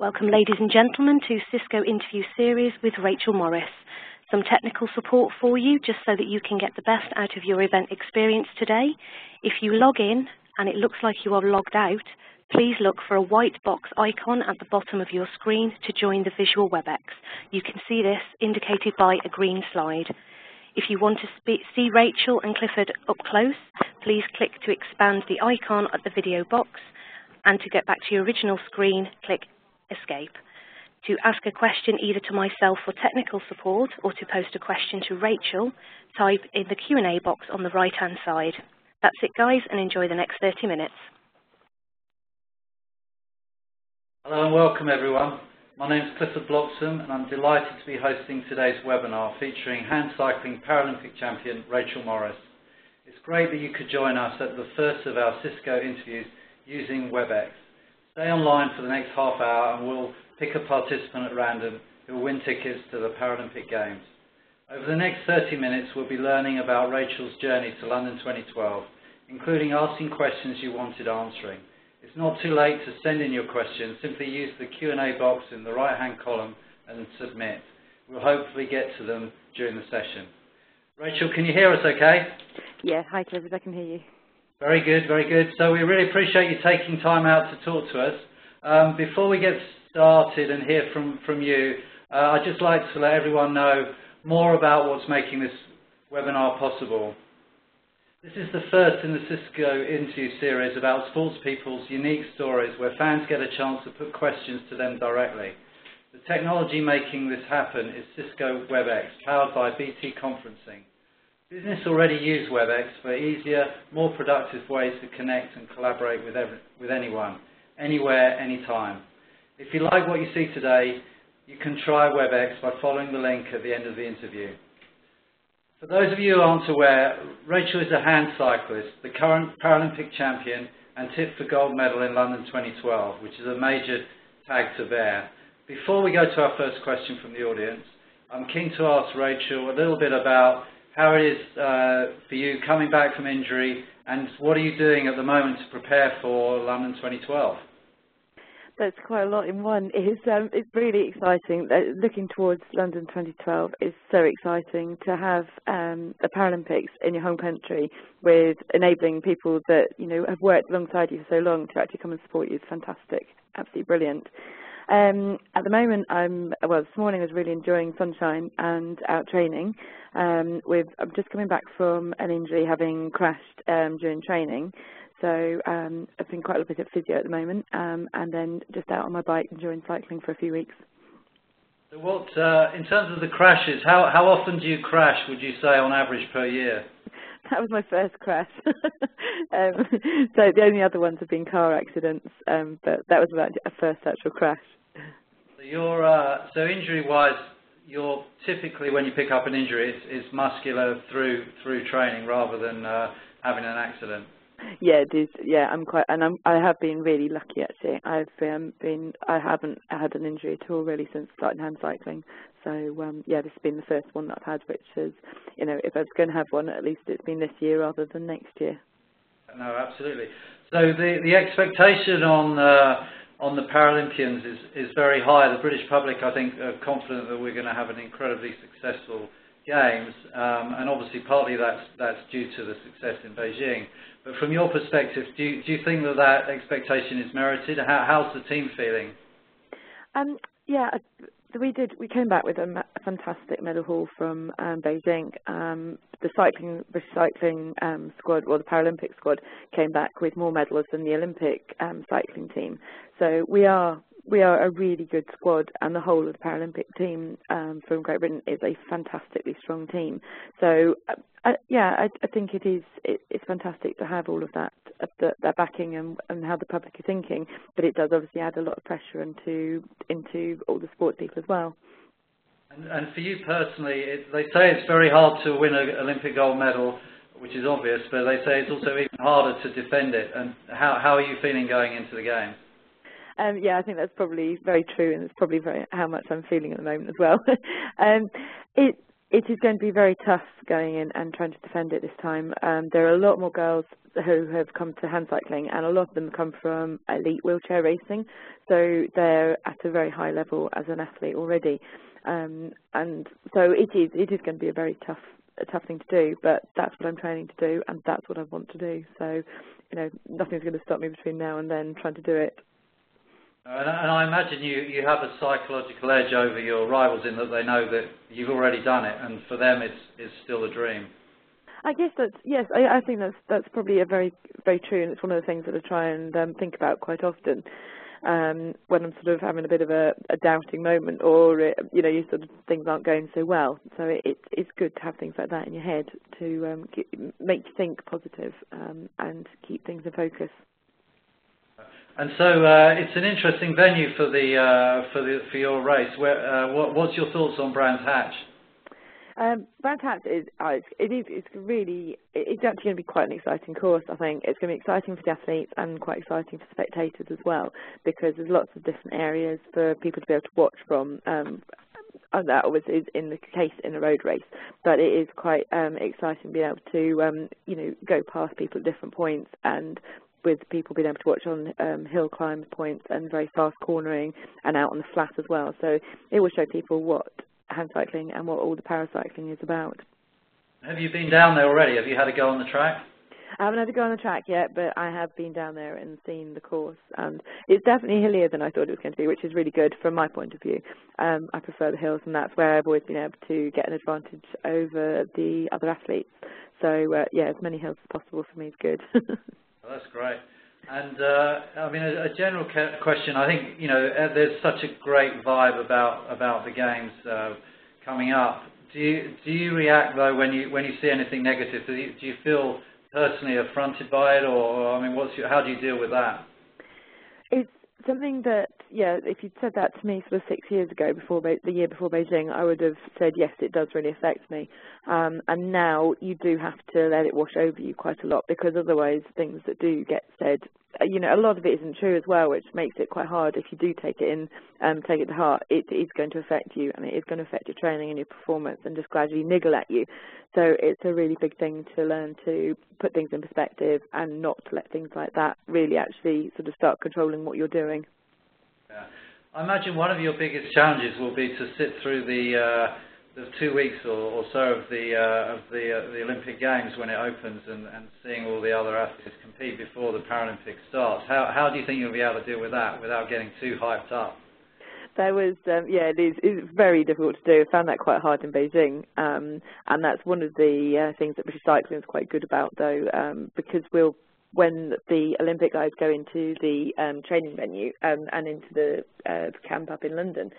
Welcome, ladies and gentlemen, to Cisco Interview Series with Rachel Morris. Some technical support for you, just so that you can get the best out of your event experience today. If you log in and it looks like you are logged out, please look for a white box icon at the bottom of your screen to join the visual WebEx. You can see this indicated by a green slide. If you want to see Rachel and Clifford up close, please click to expand the icon at the video box, and to get back to your original screen, click Escape. To ask a question either to myself for technical support or to post a question to Rachel, type in the Q&A box on the right-hand side. That's it, guys, and enjoy the next 30 minutes. Hello and welcome, everyone. My name is Clifford Bloxham, and I'm delighted to be hosting today's webinar featuring hand cycling Paralympic champion Rachel Morris. It's great that you could join us at the first of our Cisco interviews using WebEx. Stay online for the next half hour and we'll pick a participant at random who will win tickets to the Paralympic Games. Over the next 30 minutes, we'll be learning about Rachel's journey to London 2012, including asking questions you wanted answering. It's not too late to send in your questions. Simply use the Q&A box in the right-hand column and submit. We'll hopefully get to them during the session. Rachel, can you hear us okay? Yeah, hi Clifford, I can hear you. Very good, very good. So we really appreciate you taking time out to talk to us. Before we get started and hear from you, I'd just like to let everyone know more about what's making this webinar possible. This is the first in the Cisco interview series about sports people's unique stories where fans get a chance to put questions to them directly. The technology making this happen is Cisco WebEx, powered by BT Conferencing. Business already use WebEx for easier, more productive ways to connect and collaborate with anyone, anywhere, anytime. If you like what you see today, you can try WebEx by following the link at the end of the interview. For those of you who aren't aware, Rachel is a hand cyclist, the current Paralympic champion and tipped for gold medal in London 2012, which is a major tag to bear. Before we go to our first question from the audience, I'm keen to ask Rachel a little bit about how it is for you coming back from injury and what are you doing at the moment to prepare for London 2012? That's quite a lot in one. It's really exciting. Looking towards London 2012 is so exciting to have the Paralympics in your home country with enabling people that have worked alongside you for so long to actually come and support you. It's fantastic, absolutely brilliant. At the moment, this morning I was really enjoying sunshine and out training. I'm just coming back from an injury, having crashed during training. So I've been quite a bit at physio at the moment, and then just out on my bike enjoying cycling for a few weeks. So what, in terms of the crashes, how often do you crash, would you say, on average per year? That was my first crash. So the only other ones have been car accidents, but that was about a first actual crash. So so injury-wise, you're typically, when you pick up an injury, it's muscular through training rather than having an accident. Yeah, it is. Yeah, I have been really lucky actually. I haven't had an injury at all really since starting hand cycling. So yeah, this has been the first one that I've had, which is, if I was going to have one, at least it's been this year rather than next year. No, absolutely. So the expectation on the Paralympians is very high. The British public, I think, are confident that we're going to have an incredibly successful Games, and obviously partly that's due to the success in Beijing. But from your perspective, do you think that expectation is merited? How's the team feeling? Yeah, we came back with a fantastic medal haul from Beijing. The cycling squad, or the Paralympic squad, came back with more medals than the Olympic cycling team. So we are a really good squad, and the whole of the Paralympic team from Great Britain is a fantastically strong team. So I think it's fantastic to have all of that backing and how the public are thinking, but it does obviously add a lot of pressure into all the sports people as well. And for you personally, they say it's very hard to win an Olympic gold medal, which is obvious, but they say it's also even harder to defend it. And how are you feeling going into the game? Yeah, I think that's probably very true, and it's probably how much I'm feeling at the moment as well. It is going to be very tough going in and trying to defend it this time. There are a lot more girls who have come to hand cycling, and a lot of them come from elite wheelchair racing, so they're at a very high level as an athlete already, and so it is going to be a tough thing to do, but that's what I'm training to do, and that's what I want to do. So, nothing's going to stop me between now and then trying to do it. And I imagine you have a psychological edge over your rivals in that they know that you've already done it, and for them it's still a dream. I guess yes. I think that's probably a very, very true, and it's one of the things that I try and think about quite often when I'm sort of having a bit of a doubting moment, or you sort of things aren't going so well. So it's good to have things like that in your head to make you think positive and keep things in focus. And so it's an interesting venue for your race. What's your thoughts on Brands Hatch? Brands Hatch it's actually going to be quite an exciting course. I think it's going to be exciting for the athletes and quite exciting for spectators as well, because there's lots of different areas for people to be able to watch from. And that always is in the case in a road race, but it is quite exciting being able to go past people at different points, and with people being able to watch on hill climb points and very fast cornering and out on the flat as well. So it will show people what hand cycling and what all the paracycling is about. Have you been down there already? Have you had a go on the track? I haven't had to go on the track yet, but I have been down there and seen the course, and it's definitely hillier than I thought it was going to be, which is really good from my point of view. I prefer the hills, and that's where I've always been able to get an advantage over the other athletes. So as many hills as possible for me is good. Well, that's great. And I mean, a general question. I think there's such a great vibe about the games coming up. Do you react though when you see anything negative? Do you feel personally affronted by it, or I mean, how do you deal with that? It's something that, if you'd said that to me sort of 6 years ago, the year before Beijing, I would have said, yes, it does really affect me. And now you do have to let it wash over you quite a lot, because otherwise things that do get said, a lot of it isn't true as well, which makes it quite hard if you do take it in, take it to heart. It is going to affect you, and it is going to affect your training and your performance and just gradually niggle at you. So it's a really big thing to learn to put things in perspective and not to let things like that really actually sort of start controlling what you're doing. Yeah. I imagine one of your biggest challenges will be to sit through the 2 weeks or so of the Olympic Games when it opens, and seeing all the other athletes compete before the Paralympics starts. How do you think you'll be able to deal with that without getting too hyped up? There was, it's very difficult to do. I found that quite hard in Beijing, and that's one of the things that British cycling is quite good about, though, because when the Olympic guys go into the training venue and into the camp up in London,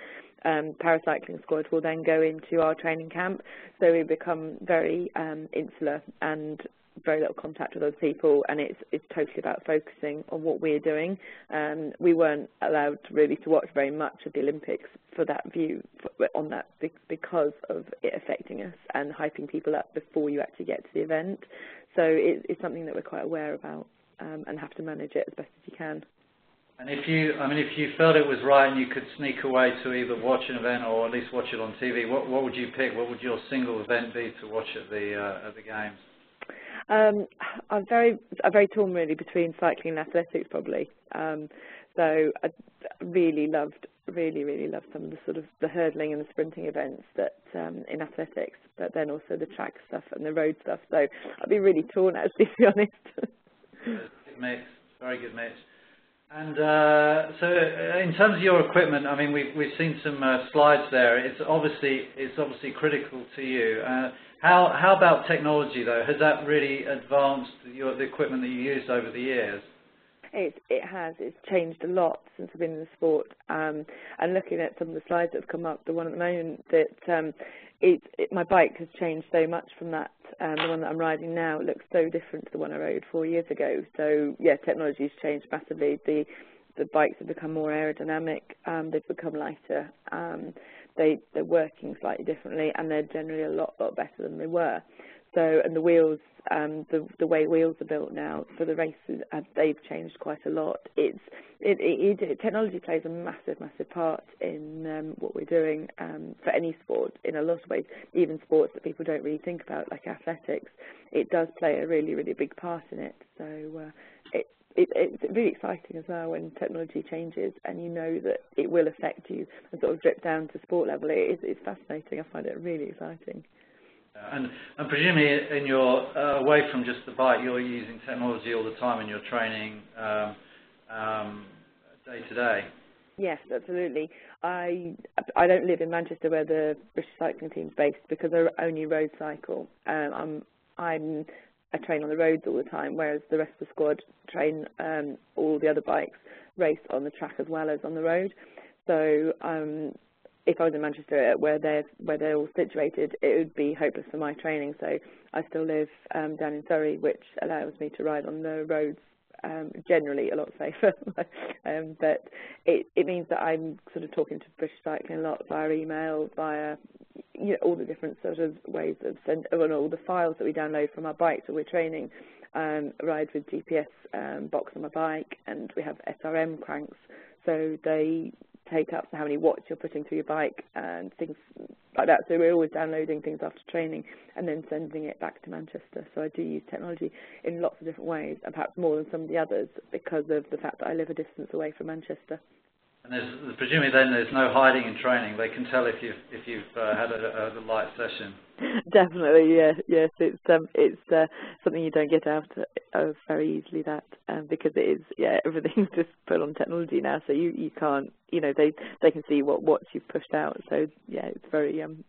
paracycling squad will then go into our training camp, so we become very insular and very little contact with other people, and it's totally about focusing on what we're doing. We weren't allowed really to watch very much of the Olympics for that view, on that, because of it affecting us and hyping people up before you actually get to the event. So it's something that we're quite aware about and have to manage it as best as you can. And if you felt it was right and you could sneak away to either watch an event or at least watch it on TV, what would you pick? What would your single event be to watch at the games? I'm very torn really between cycling and athletics probably. So I really loved some of the sort of the hurdling and the sprinting events that in athletics, but then also the track stuff and the road stuff. So I'd be really torn actually, to be honest. Good mix, very good mix. And so in terms of your equipment, I mean, we've seen some slides there. It's obviously critical to you. How about technology though? Has that really advanced the equipment that you used over the years? It has. It's changed a lot since I've been in the sport. And looking at some of the slides that have come up, the one at the moment, that my bike has changed so much from that. The one that I'm riding now looks so different to the one I rode 4 years ago. So yeah, technology has changed massively. The bikes have become more aerodynamic. They've become lighter. They're working slightly differently, and they're generally a lot better than they were. So, and the wheels, the way wheels are built now for the races, they've changed quite a lot. Technology plays a massive part in what we're doing for any sport in a lot of ways, even sports that people don't really think about, like athletics. It does play a really big part in it. So it's really exciting as well when technology changes and you know that it will affect you and sort of drip down to sport level. It's fascinating. I find it really exciting. And presumably, in your away from just the bike, you're using technology all the time in your training day to day. Yes, absolutely. I don't live in Manchester where the British cycling team's based because they're only road cycle. I train on the roads all the time, whereas the rest of the squad train all the other bikes race on the track as well as on the road. So if I was in Manchester where they're all situated, it would be hopeless for my training. So I still live down in Surrey, which allows me to ride on the roads generally a lot safer. But it means that I'm sort of talking to British Cycling a lot via email, via all the different sort of ways of all the files that we download from our bikes that we're training. Ride with GPS box on my bike, and we have SRM cranks, so they take up how many watts you're putting through your bike and things like that. So we're always downloading things after training and then sending it back to Manchester. So I do use technology in lots of different ways, and perhaps more than some of the others because of the fact that I live a distance away from Manchester. And presumably then there's no hiding in training. They can tell if you've had a light session. Definitely, yes. It's something you don't get out of very easily. That because it is, everything's just put on technology now. So you can't, they can see what watts you've pushed out. So it's very and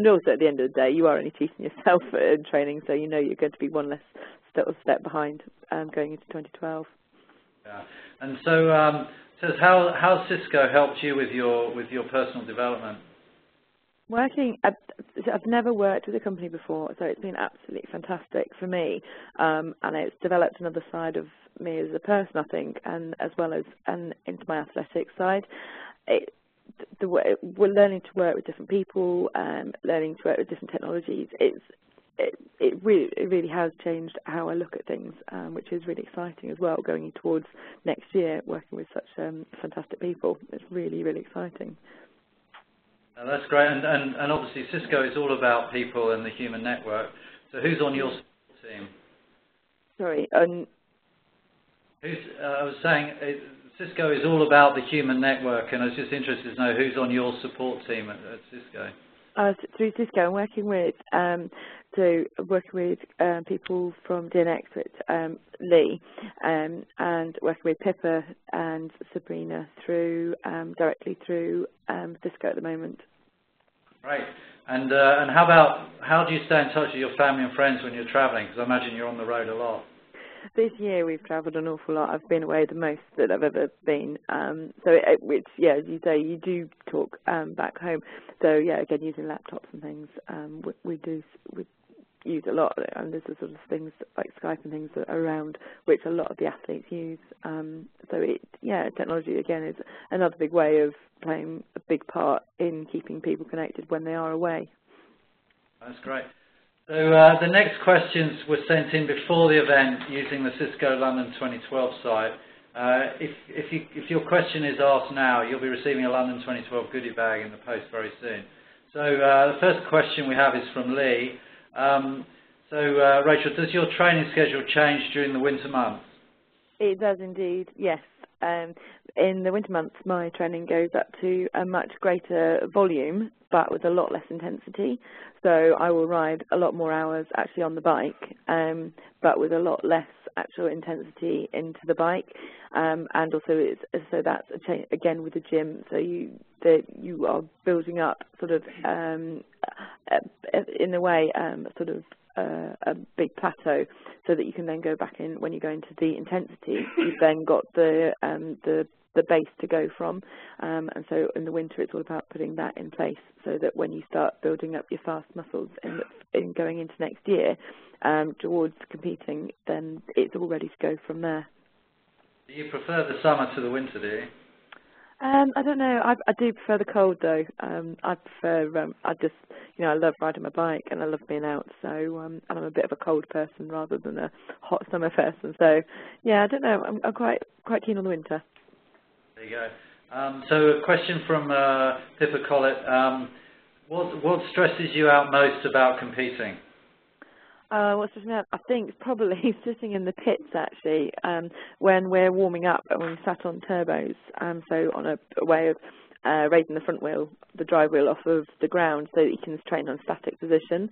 also at the end of the day, you are only teaching yourself in training, so you're going to be one less step behind going into 2012. Yeah, and so. How Cisco helped you with your personal development? I've never worked with a company before, so it's been absolutely fantastic for me, and it's developed another side of me as a person, I think, and as well as into my athletic side. We're learning to work with different people, learning to work with different technologies. It really has changed how I look at things, which is really exciting as well, going towards next year, working with such fantastic people. It's really exciting. That's great, and obviously Cisco is all about people and the human network. So who's on your support team? Sorry, I was saying Cisco is all about the human network, and I was just interested to know who's on your support team at Cisco. Through Cisco, I'm working with people from DNX with Lee, and working with Pippa and Sabrina directly through Cisco at the moment. Right, and how do you stay in touch with your family and friends when you're travelling? Because I imagine you're on the road a lot. This year we've travelled an awful lot. I've been away the most that I've ever been. So which, as you say, you do talk back home. So again, using laptops and things, we use a lot. And there's the sort of things like Skype and things around which a lot of the athletes use. So technology again is another big way of playing a big part in keeping people connected when they are away. That's great. So the next questions were sent in before the event using the Cisco London 2012 site. If your question is asked now, you'll be receiving a London 2012 goodie bag in the post very soon. So the first question we have is from Lee. Rachel, does your training schedule change during the winter months? It does indeed, yes. In the winter months, my training goes up to a much greater volume, but with a lot less intensity. So I will ride a lot more hours actually on the bike, but with a lot less actual intensity into the bike. And also, that's a change again with the gym. So you are building up sort of in a way sort of a big plateau, so that you can then go back in when you go into the intensity. You've then got the base to go from, and so in the winter it's all about putting that in place, so that when you start building up your fast muscles in going into next year towards competing, then it's all ready to go from there. Do you prefer the summer to the winter, do you? I don't know. I do prefer the cold though. I prefer. I just, I love riding my bike and I love being out. So, and I'm a bit of a cold person rather than a hot summer person. So, yeah, I don't know. I'm quite keen on the winter. There you go. So, a question from Pippa Collett. What stresses you out most about competing? What's just now? I think probably sitting in the pits actually, when we're warming up and when we sat on turbos, so on a way of raising the front wheel, the drive wheel off of the ground so that you can train on static position.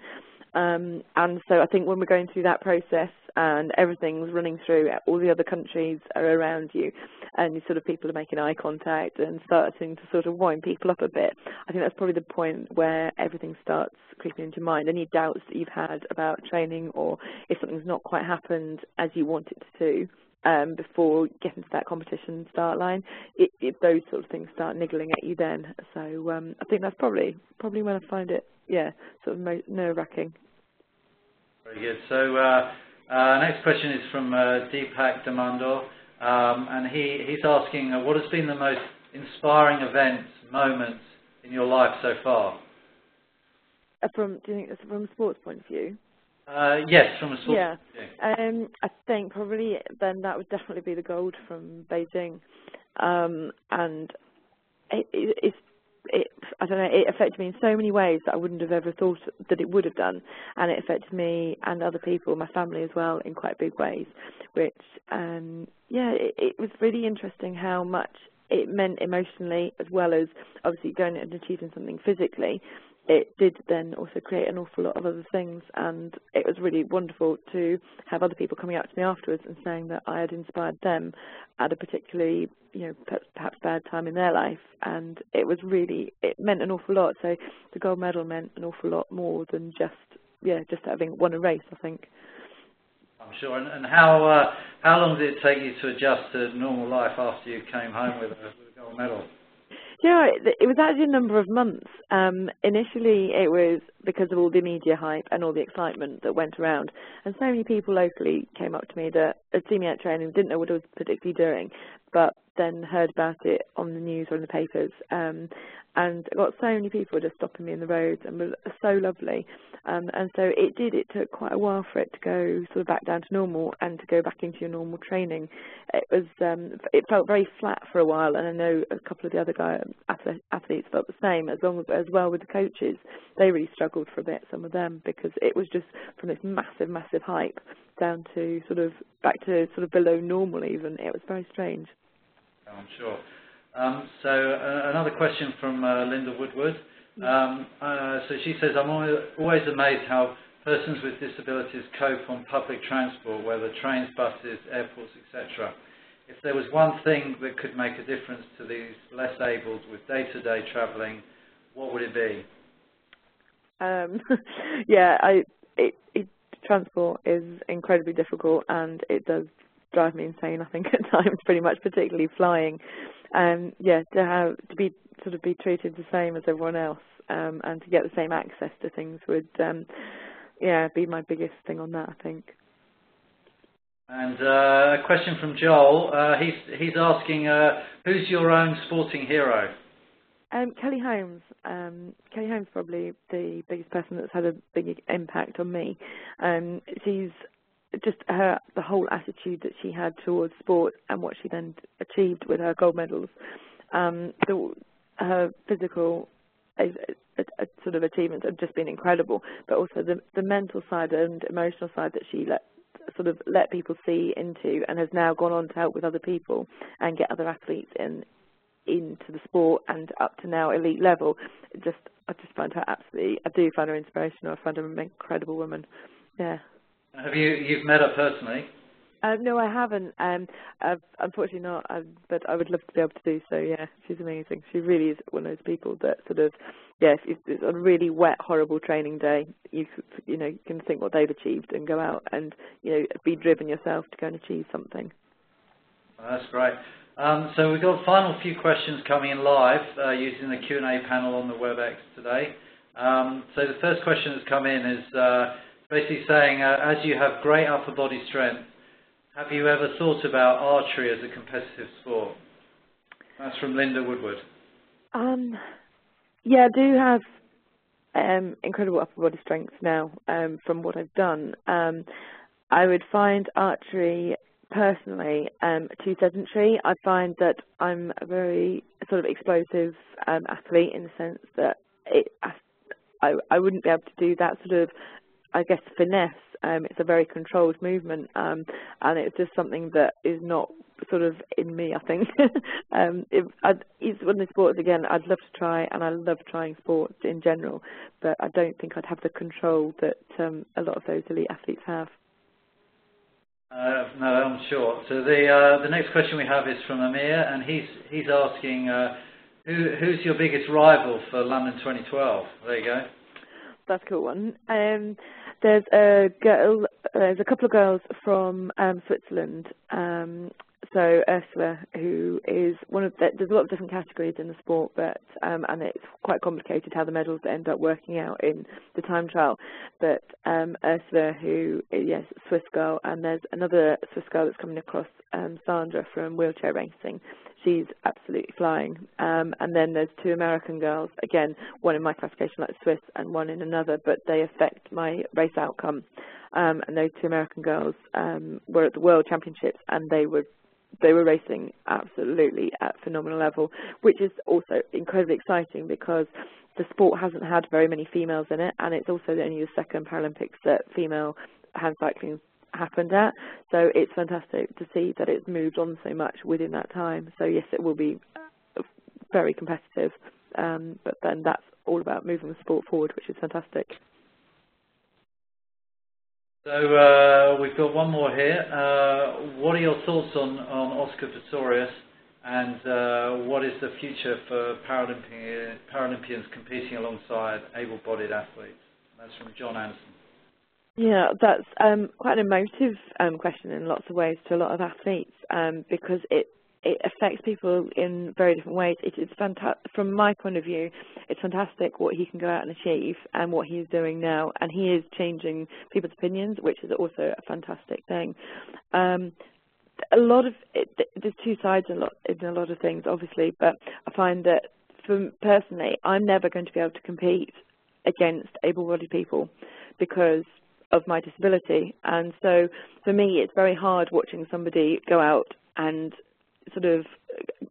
And so I think when we're going through that process and everything's running through, all the other countries are around you, and you sort of people are making eye contact and starting to sort of wind people up a bit. I think that's probably the point where everything starts creeping into mind. Any doubts that you've had about training, or if something's not quite happened as you want it to, before getting to that competition start line, those sort of things start niggling at you then. So I think that's probably when I find it, sort of nerve-wracking. Very good. So next question is from Deepak Damandor, and he's asking, what has been the most inspiring event, moments in your life so far? Do you think it's from a sports point of view? Yes, from a sports point of view. I think probably then that would definitely be the gold from Beijing, and I don't know, it affected me in so many ways that I wouldn't have ever thought that it would have done, and it affected me and other people, my family as well, in quite big ways, which, it was really interesting how much it meant emotionally, as well as obviously going and achieving something physically. It did then also create an awful lot of other things, and it was really wonderful to have other people coming up to me afterwards and saying that I had inspired them at a particularly, perhaps bad time in their life, and it meant an awful lot. So the gold medal meant an awful lot more than just having won a race, I think. I'm sure. And how long did it take you to adjust to normal life after you came home with a gold medal? Yeah, it was actually a number of months. Initially, it was because of all the media hype and all the excitement that went around. And so many people locally came up to me that had seen me at training, didn't know what I was particularly doing, but then heard about it on the news or in the papers. And I got so many people just stopping me in the roads, and were so lovely. And so it took quite a while for it to go sort of back down to normal and to go back into your normal training. It felt very flat for a while, and I know a couple of the other athletes felt the same, as well with the coaches. They really struggled for a bit, some of them, because it was just from this massive hype down to back to below normal even. It was very strange. I'm sure. So another question from Linda Woodward. So she says, I'm always amazed how persons with disabilities cope on public transport, whether trains, buses, airports, etc. If there was one thing that could make a difference to these less abled with day-to-day travelling, what would it be? Transport is incredibly difficult, and it does drive me insane, I think, at times, pretty much, particularly flying. To be treated the same as everyone else, and to get the same access to things would be my biggest thing on that, I think. And a question from Joel. He's asking, who's your own sporting hero? Kelly Holmes. Kelly Holmes is probably the biggest person that's had a big impact on me. She's just the whole attitude that she had towards sport and what she then achieved with her gold medals. Her physical sort of achievements have just been incredible, but also the mental side and emotional side that she let people see into, and has now gone on to help with other people and get other athletes into the sport and up to now elite level. I just find her I do find her inspirational. I find her an incredible woman. Yeah. Have you've met her personally? No, I haven't. I've unfortunately not. But I would love to be able to do so. Yeah, she's amazing. She really is one of those people that if it's a really wet, horrible training day, you can think what they've achieved and go out and be driven yourself to go and achieve something. Well, that's great. So we've got a final few questions coming in live using the Q&A panel on the WebEx today. So the first question that's come in is basically saying, as you have great upper body strength, have you ever thought about archery as a competitive sport? That's from Linda Woodward. Yeah, I do have incredible upper body strength now from what I've done. I would find archery personally too sedentary. I find that I'm a very sort of explosive athlete in the sense that I wouldn't be able to do that sort of, I guess, finesse. It's a very controlled movement, and it's just something that is not sort of in me, I think. It's one of the sports, again, I'd love to try, and I love trying sports in general, but I don't think I'd have the control that a lot of those elite athletes have. No, I'm sure. So the next question we have is from Amir, and he's asking, who's your biggest rival for London 2012? There you go. That's a cool one. There's a couple of girls from Switzerland. So Ursula, who is one of there's a lot of different categories in the sport, but and it's quite complicated how the medals end up working out in the time trial. But Ursula, who yes, Swiss girl, and there's another Swiss girl that's coming across, Sandra from wheelchair racing. She's absolutely flying. And then there's two American girls, again, one in my classification like Swiss and one in another, but they affect my race outcome. And those two American girls were at the World Championships, and they were racing absolutely at phenomenal level, which is also incredibly exciting because the sport hasn't had very many females in it, and it's also only the second Paralympics that female hand cycling happened at. So it's fantastic to see that it's moved on so much within that time. So yes, it will be very competitive, but then that's all about moving the sport forward, which is fantastic. So we've got one more here. What are your thoughts on Oscar Pistorius, and what is the future for Paralympians competing alongside able-bodied athletes? That's from John Anderson. Yeah, that's quite an emotive question in lots of ways to a lot of athletes, because it affects people in very different ways. It's fantastic. From my point of view, it's fantastic what he can go out and achieve and what he is doing now, and he is changing people's opinions, which is also a fantastic thing. A lot of there's two sides in a lot of things, obviously, but I find that personally, I'm never going to be able to compete against able-bodied people because of my disability, and so for me, it's very hard watching somebody go out and sort of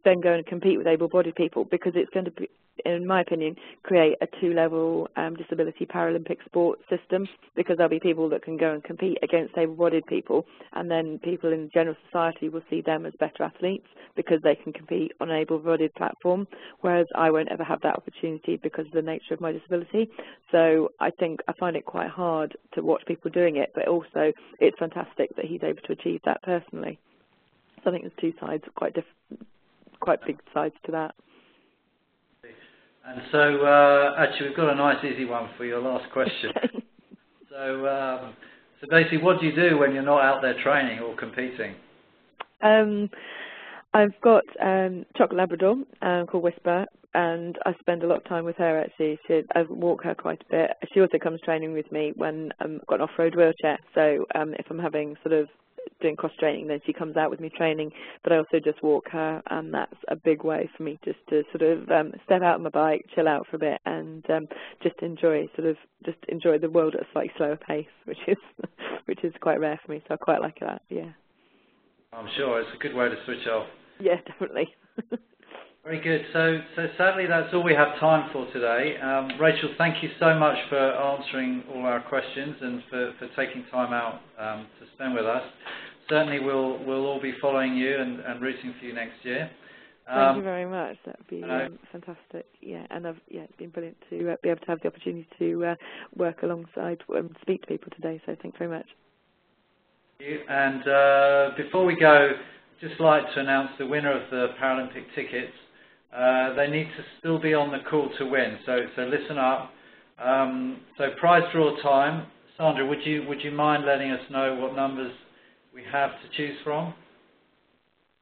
then go and compete with able-bodied people, because it's going to be, in my opinion, create a two-level disability Paralympic sport system, because there'll be people that can go and compete against able-bodied people, and then people in general society will see them as better athletes because they can compete on an able-bodied platform, whereas I won't ever have that opportunity because of the nature of my disability. So I find it quite hard to watch people doing it, but also it's fantastic that he's able to achieve that personally. So I think there's two sides, quite big sides to that. And so, actually, we've got a nice, easy one for your last question. So basically, what do you do when you're not out there training or competing? I've got chocolate Labrador called Whisper, and I spend a lot of time with her, actually. I walk her quite a bit. She also comes training with me when I've got an off-road wheelchair. So if I'm having sort of doing cross training, then she comes out with me training, but I also just walk her, and that's a big way for me just to sort of step out on my bike, chill out for a bit, and just enjoy the world at a slightly slower pace, which is quite rare for me, so I quite like that. Yeah, I'm sure it's a good way to switch off. Yeah, definitely. Very good. So sadly, that's all we have time for today. Rachel, thank you so much for answering all our questions and for taking time out to spend with us. Certainly, we'll all be following you and rooting for you next year. Thank you very much. That would be fantastic. Yeah, and it's been brilliant to be able to have the opportunity to work alongside and speak to people today. So thanks very much. Thank you. And before we go, I'd just like to announce the winner of the Paralympic tickets. They need to still be on the call to win. So listen up. So prize draw time. Sandra, would you mind letting us know what numbers we have to choose from?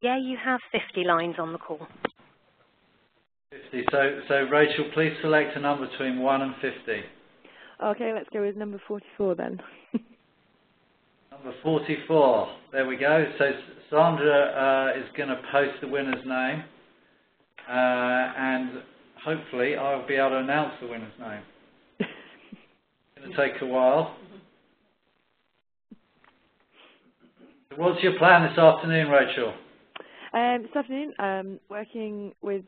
Yeah, you have 50 lines on the call. 50. So Rachel, please select a number between 1 and 50. Okay, let's go with number 44 then. Number 44. There we go. So Sandra is going to post the winner's name. and hopefully I'll be able to announce the winner's name. It's going to take a while. What's your plan this afternoon, Rachel? This afternoon, working with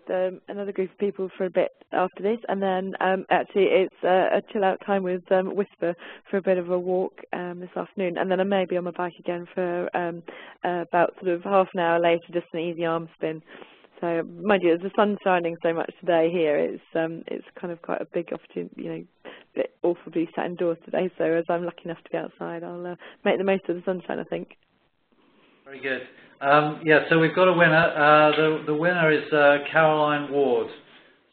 another group of people for a bit after this, and then actually it's a chill-out time with Whisper for a bit of a walk this afternoon, and then I may be on my bike again for about sort of half an hour later, just an easy arm spin. So, mind you, the sun's shining so much today here. It's kind of quite a big opportunity, you know, a bit awful to be sat indoors today. So as I'm lucky enough to be outside, I'll make the most of the sunshine, I think. Very good. Yeah, so we've got a winner. The winner is Caroline Ward.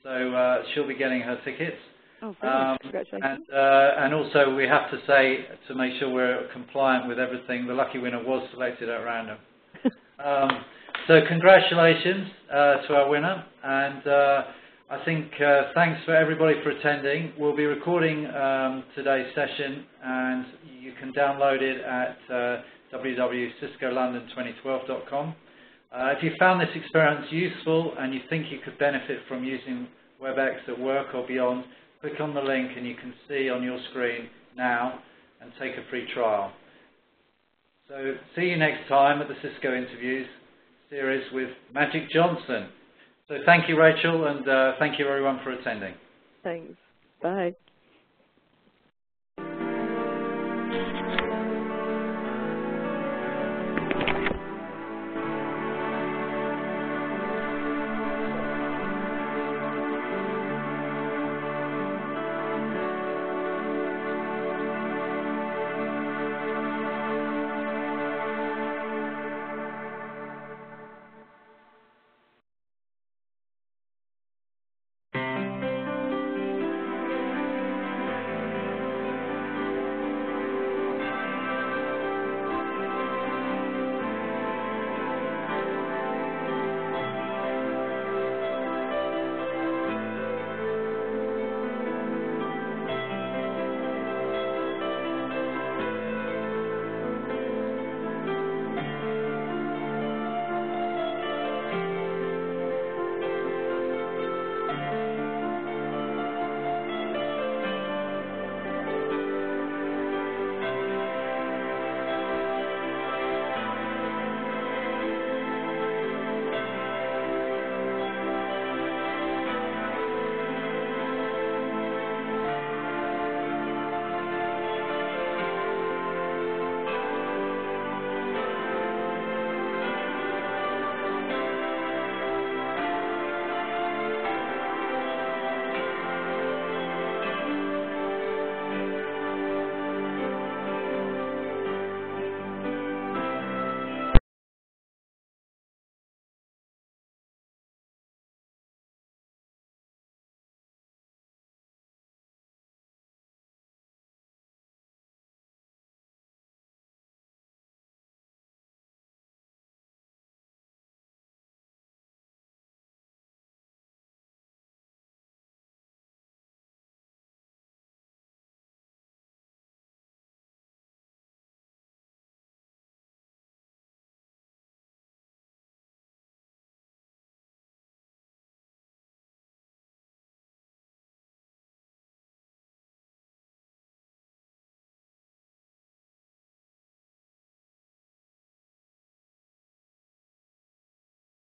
So she'll be getting her tickets. Oh, brilliant. Congratulations. And also we have to say, to make sure we're compliant with everything, the lucky winner was selected at random. So congratulations to our winner. And I think thanks for everybody for attending. We'll be recording today's session, and you can download it at www.ciscolondon2012.com. If you found this experience useful and you think you could benefit from using WebEx at work or beyond, click on the link and you can see on your screen now and take a free trial. So see you next time at the Cisco Interviews series with Magic Johnson. So thank you, Rachel, and thank you everyone for attending. Thanks. Bye.